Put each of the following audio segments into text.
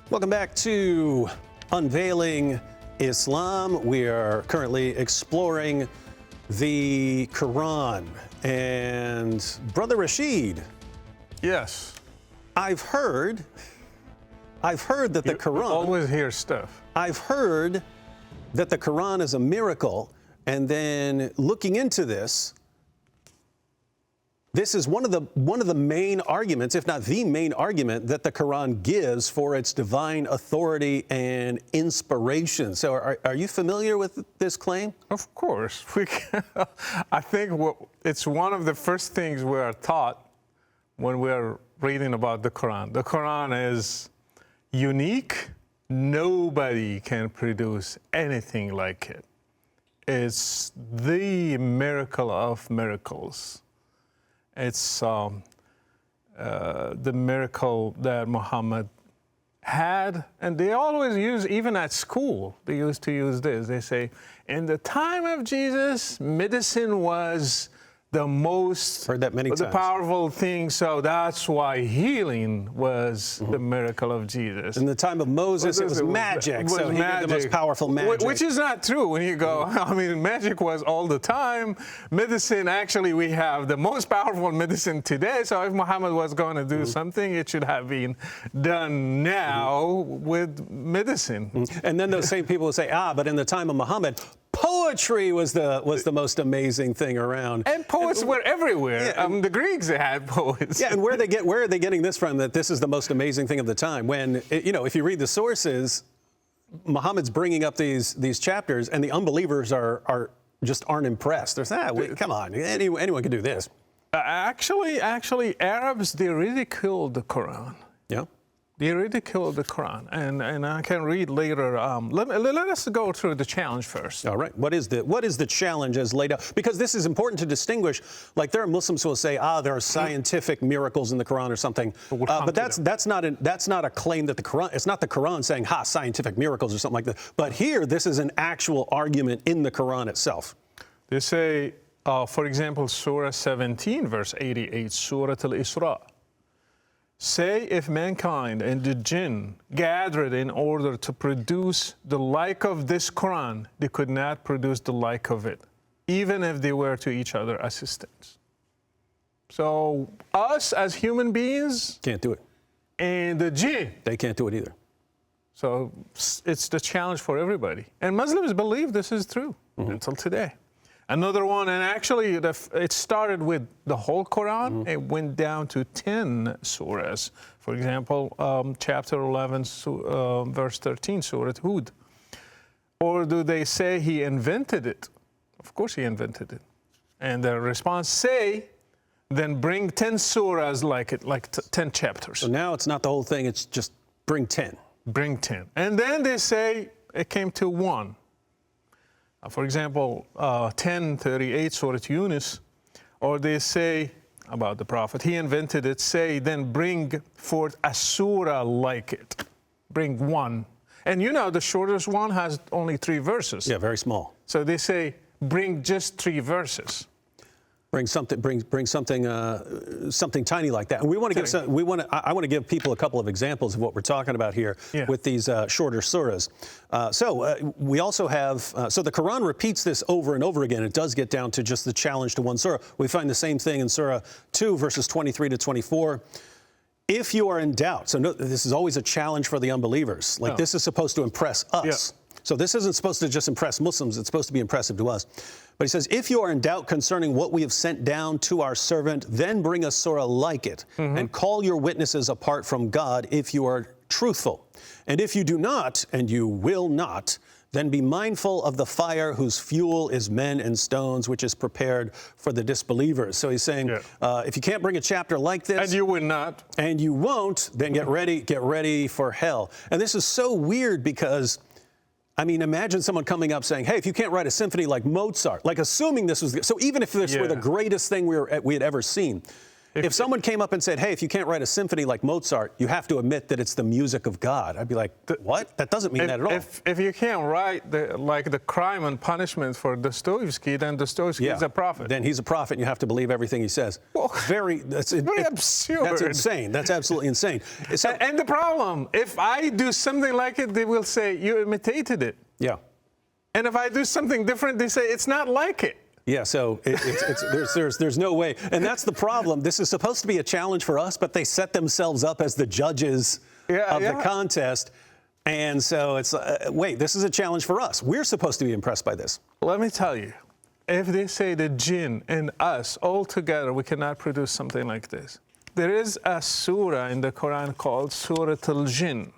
Welcome back to Unveiling Islam. We are currently exploring the Quran. And Brother Rachid. Yes. I've heard that the Quran... always hear stuff. I've heard that the Quran is a miracle, and then looking into this, this is one of the main arguments, if not the main argument, that the Quran gives for its divine authority and inspiration. So are you familiar with this claim? Of course. I think it's one of the first things we are taught when we're reading about the Quran. The Quran is unique. Nobody can produce anything like it. It's the miracle of miracles. It's the miracle that Muhammad had, and they always use, even at school, they used to use this. They say, in the time of Jesus, medicine was the most Heard that many times. powerful thing, so that's why healing was the miracle of Jesus. In the time of Moses, it was magic, so he did the most powerful magic. Which is not true when you go, I mean, magic was all the time. Medicine, actually, we have the most powerful medicine today, so if Muhammad was going to do something, it should have been done now with medicine. And then those same people will say, but in the time of Muhammad, poetry was the most amazing thing around. And poets were everywhere. Yeah, the Greeks had poets. Yeah, and where are they getting this from, that this is the most amazing thing of the time? When, if you read the sources, Muhammad's bringing up these chapters, and the unbelievers aren't impressed. They're saying, come on, anyone can do this. Actually, Arabs, they ridiculed the Quran. Yeah. They ridiculed the Quran, and I can read later. Let us go through the challenge first. All right. What is the challenge as laid out? Because this is important to distinguish. Like, there are Muslims who will say, there are scientific miracles in the Quran or something. But that's not a claim that the Quran. It's not the Quran saying, scientific miracles or something like that. But here, this is an actual argument in the Quran itself. They say, for example, Surah 17, verse 88, Surah Al-Isra. Say, if mankind and the jinn gathered in order to produce the like of this Quran, they could not produce the like of it, even if they were to each other assistants. So us as human beings can't do it. And the jinn, they can't do it either. So it's the challenge for everybody. And Muslims believe this is true until today. Another one, and actually it started with the whole Quran. It went down to 10 surahs. For example, chapter 11, verse 13, Surah Hud. Or do they say he invented it? Of course he invented it. And the response, say, then bring 10 surahs like it, like 10 chapters. So now it's not the whole thing, it's just bring 10. Bring 10. And then they say it came to 1. For example, 10:38, Surah Yunus, or they say about the Prophet, he invented it, say, then bring forth a surah like it. Bring one. And the shortest one has only 3 verses. Yeah, very small. So they say, bring just 3 verses. Bring something tiny like that. And we want to give I want to give people a couple of examples of what we're talking about here with these shorter surahs. We also have so the Quran repeats this over and over again. It does get down to just the challenge to one surah. We find the same thing in Surah 2, verses 23 to 24. If you are in doubt, so this is always a challenge for the unbelievers. Like, this is supposed to impress us. Yeah. So this isn't supposed to just impress Muslims. It's supposed to be impressive to us. But he says, if you are in doubt concerning what we have sent down to our servant, then bring a surah like it, and call your witnesses apart from God if you are truthful. And if you do not, and you will not, then be mindful of the fire whose fuel is men and stones, which is prepared for the disbelievers. So he's saying, if you can't bring a chapter like this, and you would not, and you won't, then get ready for hell. And this is so weird because, I mean, imagine someone coming up saying, hey, if you can't write a symphony like Mozart, like assuming this was, so even if this were the greatest thing we had ever seen, If someone came up and said, hey, if you can't write a symphony like Mozart, you have to admit that it's the music of God, I'd be like, what? That doesn't mean that at all. If you can't write the crime and punishment for Dostoevsky, then Dostoevsky is a prophet. Then he's a prophet, and you have to believe everything he says. Well, That's very absurd. That's insane. That's absolutely insane. And the problem, if I do something like it, they will say, you imitated it. Yeah. And if I do something different, they say, it's not like it. Yeah, so there's no way. And that's the problem. This is supposed to be a challenge for us, but they set themselves up as the judges of the contest. And so it's, wait, this is a challenge for us. We're supposed to be impressed by this. Let me tell you, if they say the jinn and us all together, we cannot produce something like this. There is a surah in the Quran called Surah al-Jinn.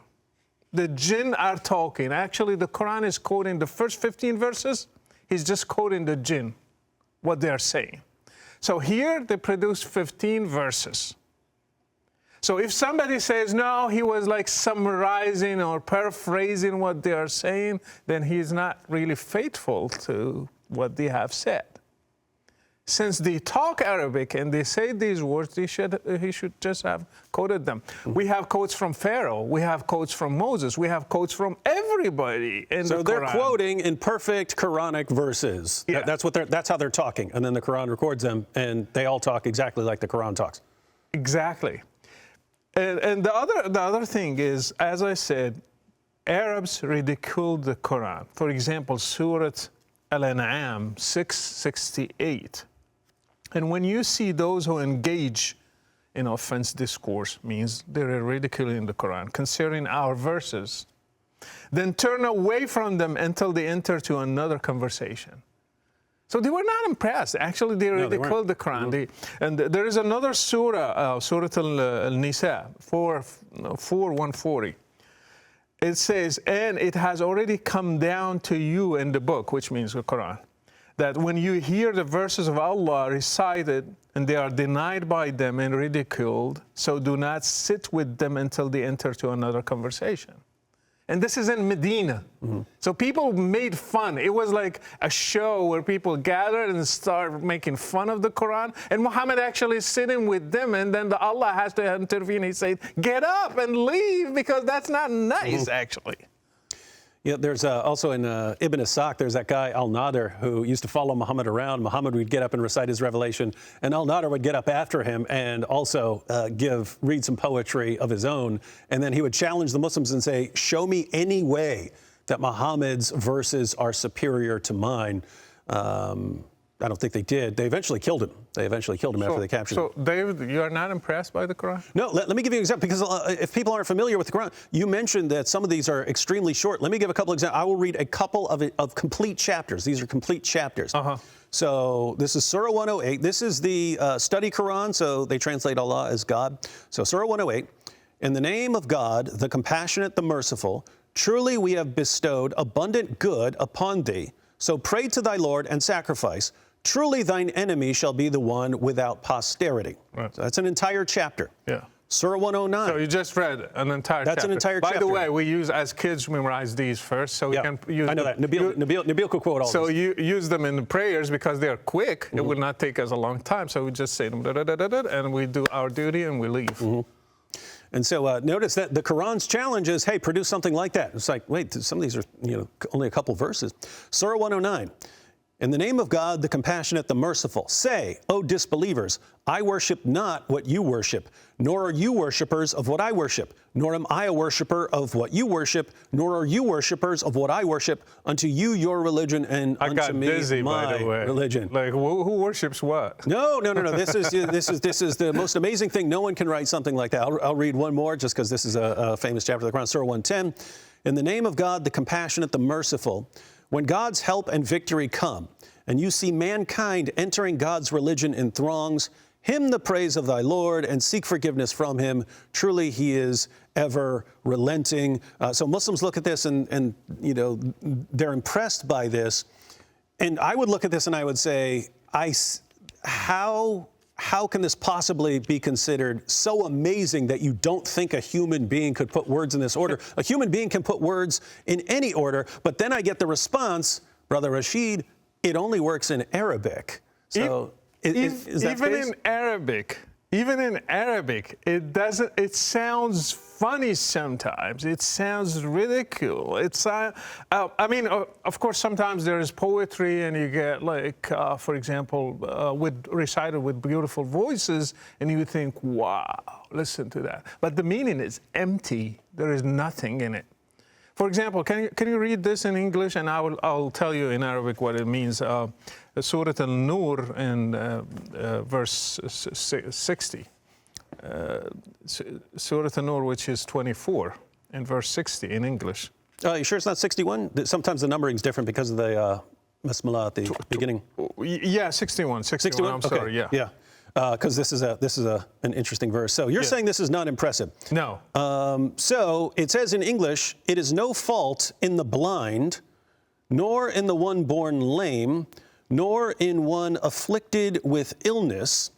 The jinn are talking. Actually, the Quran is quoting the first 15 verses. He's just quoting the jinn, what they're saying. So here they produce 15 verses. So if somebody says, no, he was like summarizing or paraphrasing what they are saying, then he's not really faithful to what they have said. Since they talk Arabic and they say these words, he should just have quoted them. We have quotes from Pharaoh. We have quotes from Moses. We have quotes from everybody in the Quran. So they're quoting in perfect Quranic verses. Yeah. That's how they're talking. And then the Quran records them, and they all talk exactly like the Quran talks. Exactly. And the other thing is, as I said, Arabs ridiculed the Quran. For example, Surah Al-An'am 668. And when you see those who engage in offense discourse, means they're ridiculing the Quran, considering our verses, then turn away from them until they enter to another conversation. So they were not impressed. Actually, they ridiculed the Quran. And there is another surah, Surah Al-Nisa, 4:140. It says, and it has already come down to you in the book, which means the Quran, that when you hear the verses of Allah recited and they are denied by them and ridiculed, so do not sit with them until they enter to another conversation. And this is in Medina. So people made fun. It was like a show where people gathered and started making fun of the Quran. And Muhammad actually is sitting with them, and then Allah has to intervene. He said, get up and leave, because that's not nice, actually. Yeah, there's also in Ibn Ishaq, there's that guy, Al-Nadir, who used to follow Muhammad around. Muhammad would get up and recite his revelation, and Al-Nadir would get up after him and also read some poetry of his own. And then he would challenge the Muslims and say, show me any way that Muhammad's verses are superior to mine. I don't think they did. They eventually killed him. After they captured him. So, David, you are not impressed by the Quran? No, let me give you an example, because if people aren't familiar with the Quran, you mentioned that some of these are extremely short. Let me give a couple examples. I will read a couple of complete chapters. These are complete chapters. So this is Surah 108. This is the study Quran, so they translate Allah as God. So Surah 108, in the name of God, the compassionate, the merciful, truly we have bestowed abundant good upon thee. So pray to thy Lord and sacrifice. Truly thine enemy shall be the one without posterity. Right. So that's an entire chapter. Yeah. Surah 109. So you just read an entire chapter. That's an entire chapter. By the way, we use, as kids, memorize these first, so we can use I know that. Nabil could quote all so this. you use them in the prayers because they're quick. It will not take us a long time. So we just say them, and we do our duty and we leave. And so notice that the Quran's challenge is, hey, produce something like that. It's like, wait, some of these are only a couple verses. Surah 109. In the name of God, the compassionate, the merciful, say, O disbelievers, I worship not what you worship, nor are you worshipers of what I worship, nor am I a worshiper of what you worship, nor are you worshipers of what I worship. Unto you your religion, and unto me busy, my by the way. religion. Like, who worships what? No. This is the most amazing thing. No one can write something like that. I'll read one more, just because this is a famous chapter of the Quran, Surah 110. In the name of God, the compassionate, the merciful, when God's help and victory come, and you see mankind entering God's religion in throngs, hymn the praise of thy Lord and seek forgiveness from him. Truly he is ever relenting. So Muslims look at this and they're impressed by this. And I would look at this and I would say, how can this possibly be considered so amazing that you don't think a human being could put words in this order? A human being can put words in any order, but then I get the response, Brother Rachid, it only works in Arabic. So is that even in Arabic, Even in Arabic, it sounds funny sometimes. It sounds ridiculous. I mean, of course, sometimes there is poetry and you get like, for example, recited with beautiful voices and you think, wow, listen to that. But the meaning is empty. There is nothing in it. For example, can you read this in English, and I'll tell you in Arabic what it means. Surah An-Nur in verse 60. Surah An-Nur, which is 24, in verse 60 in English. You sure it's not 61? Sometimes the numbering's different because of the Bismillah at the beginning. Yeah, 61. 61. I'm sorry. Okay. Yeah. Because this is an interesting verse. So you're saying this is not impressive. No. So it says in English, it is no fault in the blind, nor in the one born lame, nor in one afflicted with illness,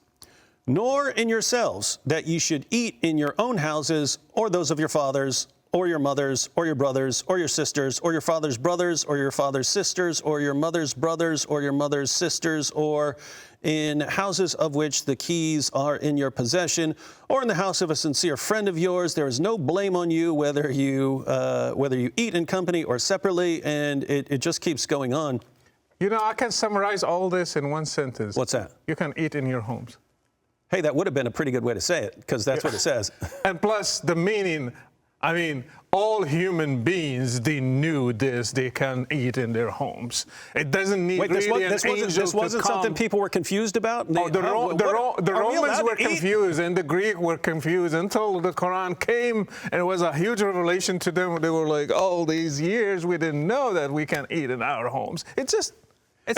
nor in yourselves, that ye should eat in your own houses, or those of your fathers, or your mothers, or your brothers, or your sisters, or your father's brothers, or your father's sisters, or your mother's brothers, or your mother's sisters, or in houses of which the keys are in your possession, or in the house of a sincere friend of yours. There is no blame on you whether you eat in company or separately, and it just keeps going on. You know, I can summarize all this in one sentence. What's that? You can eat in your homes. Hey, that would have been a pretty good way to say it, because that's what it says. And plus the meaning, I mean, all human beings, they knew this, they can eat in their homes. It doesn't need this wasn't something people were confused about? The Romans were confused and the Greek were confused until the Quran came, and it was a huge revelation to them. They were like, all these years we didn't know that we can eat in our homes.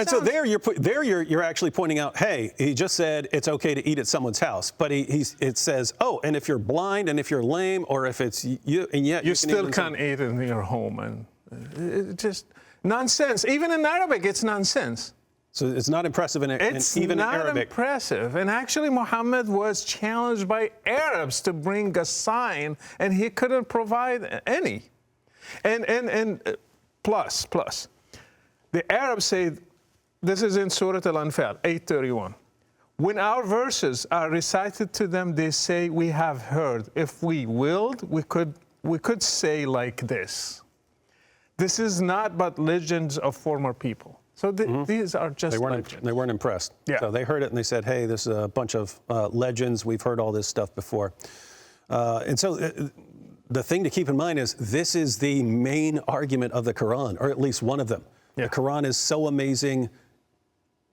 So there you're actually pointing out, hey, he just said it's okay to eat at someone's house, but it says, oh, and if you're blind and if you're lame or if it's you, and yet you still can't eat in your home, and it's just nonsense. Even in Arabic, it's nonsense. So it's not impressive in Arabic. It's not impressive. And actually, Muhammad was challenged by Arabs to bring a sign, and he couldn't provide any. And plus, the Arabs say. This is in Surah Al-Anfal, 8:31. When our verses are recited to them, they say, we have heard. If we willed, we could say like this. This is not but legends of former people. So these are just legends. They weren't impressed. Yeah. So they heard it and they said, hey, this is a bunch of legends. We've heard all this stuff before. And so the thing to keep in mind is this is the main argument of the Quran, or at least one of them. Yeah. The Quran is so amazing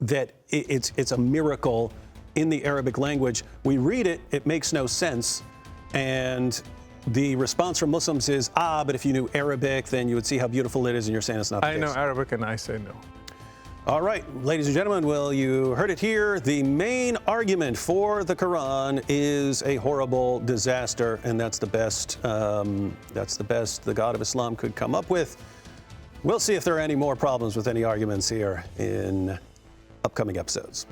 that it's a miracle in the Arabic language. We read it, it makes no sense, and the response from Muslims is, but if you knew Arabic, then you would see how beautiful it is, and you're saying it's not the case. I know Arabic, and I say no. All right, ladies and gentlemen, well, you heard it here. The main argument for the Quran is a horrible disaster, and that's the best the God of Islam could come up with. We'll see if there are any more problems with any arguments here in upcoming episodes.